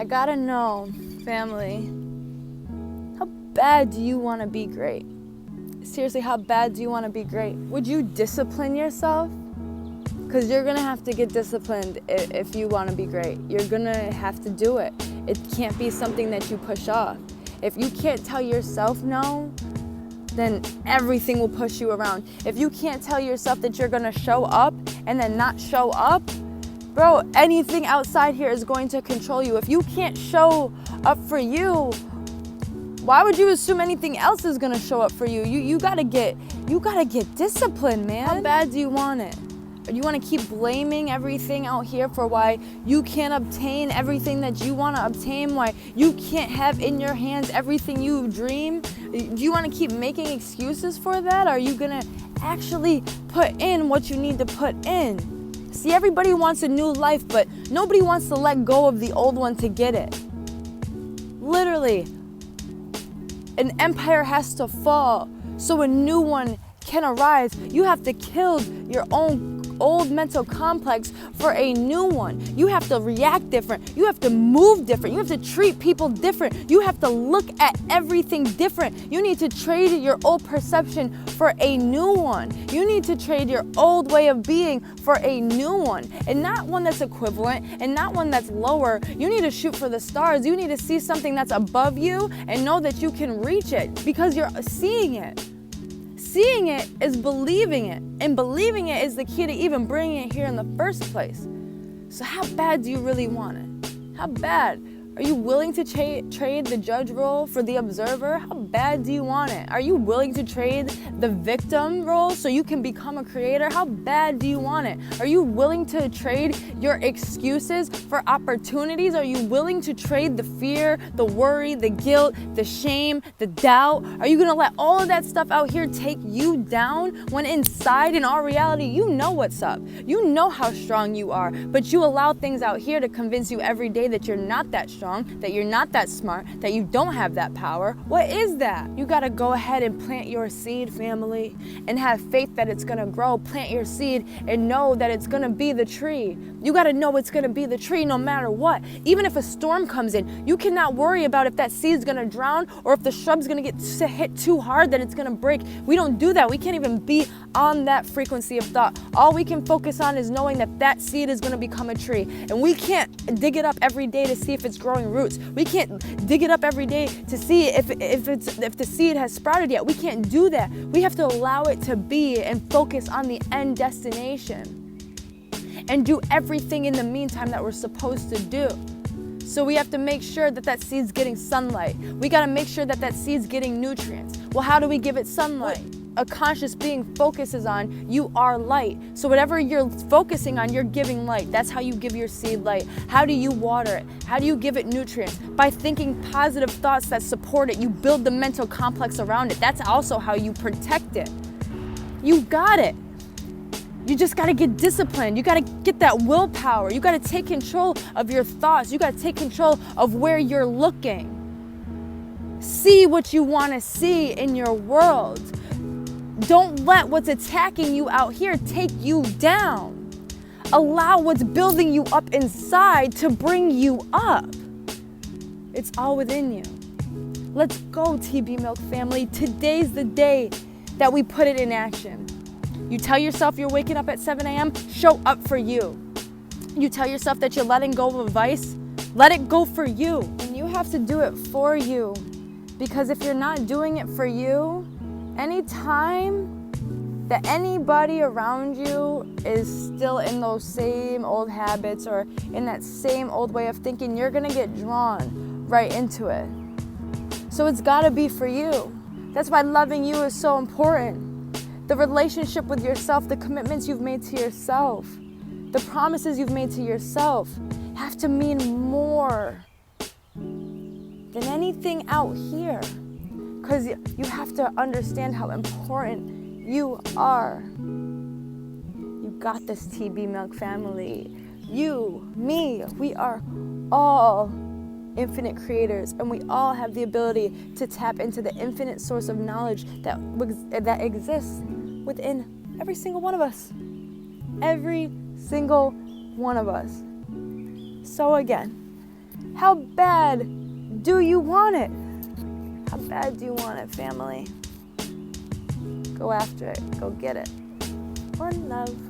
I gotta know, family, how bad do you want to be great? Seriously, how bad do you want to be great? Would you discipline yourself? Because you're gonna have to get disciplined if you want to be great. You're gonna have to do it. It can't be something that you push off. If you can't tell yourself no, then everything will push you around. If you can't tell yourself that you're gonna show up and then not show up, bro, anything outside here is going to control you. If you can't show up for you, why would you assume anything else is gonna show up for you? You gotta get disciplined, man. How bad do you want it? Or do you want to keep blaming everything out here for why you can't obtain everything that you want to obtain, why you can't have in your hands everything you dream? Do you want to keep making excuses for that? Or are you going to actually put in what you need to put in? See, everybody wants a new life, but nobody wants to let go of the old one to get it. Literally, an empire has to fall so a new one can arise. You have to kill your own old mental complex for a new one. You have to react different. You have to move different. You have to treat people different. You have to look at everything different. You need to trade your old perception for a new one. You need to trade your old way of being for a new one, and not one that's equivalent and not one that's lower. You need to shoot for the stars. You need to see something that's above you and know that you can reach it because you're seeing it. Seeing it is believing it, and believing it is the key to even bringing it here in the first place. So how bad do you really want it? How bad? Are you willing to trade the judge role for the observer? How bad do you want it? Are you willing to trade the victim role so you can become a creator? How bad do you want it? Are you willing to trade your excuses for opportunities? Are you willing to trade the fear, the worry, the guilt, the shame, the doubt? Are you gonna let all of that stuff out here take you down when inside, in all reality, you know what's up. You know how strong you are, but you allow things out here to convince you every day that you're not that strong, that you're not that smart, that you don't have that power. What is that? You gotta go ahead and plant your seed, family, and have faith that it's gonna grow. Plant your seed and know that it's gonna be the tree. You gotta know it's gonna be the tree no matter what. Even if a storm comes in, you cannot worry about if that seed's gonna drown or if the shrub's gonna get hit too hard that it's gonna break. We don't do that. We can't even be on that frequency of thought. All we can focus on is knowing that that seed is gonna become a tree. And we can't dig it up every day to see if it's growing roots. We can't dig it up every day to see if the seed has sprouted yet. We can't do that. We have to allow it to be and focus on the end destination and do everything in the meantime that we're supposed to do. So we have to make sure that that seed's getting sunlight. We gotta make sure that that seed's getting nutrients. Well, how do we give it sunlight? A conscious being focuses on, you are light. So whatever you're focusing on, you're giving light. That's how you give your seed light. How do you water it? How do you give it nutrients? By thinking positive thoughts that support it. You build the mental complex around it. That's also how you protect it. You got it. You just gotta get disciplined. You gotta get that willpower. You gotta take control of your thoughts. You gotta take control of where you're looking. See what you wanna see in your world. Don't let what's attacking you out here take you down. Allow what's building you up inside to bring you up. It's all within you. Let's go, TB Milk family. Today's the day that we put it in action. You tell yourself you're waking up at 7 a.m., show up for you. You tell yourself that you're letting go of a vice, let it go for you. And you have to do it for you. Because if you're not doing it for you, anytime that anybody around you is still in those same old habits or in that same old way of thinking, you're gonna get drawn right into it. So it's gotta be for you. That's why loving you is so important. The relationship with yourself, the commitments you've made to yourself, the promises you've made to yourself have to mean more than anything out here. Because you have to understand how important you are. You got this, TB Milk family. You, me, we are all infinite creators, and we all have the ability to tap into the infinite source of knowledge that exists within every single one of us. Every single one of us. So again, How bad do you want it? How bad do you want it, family? Go after it. Go get it. One love.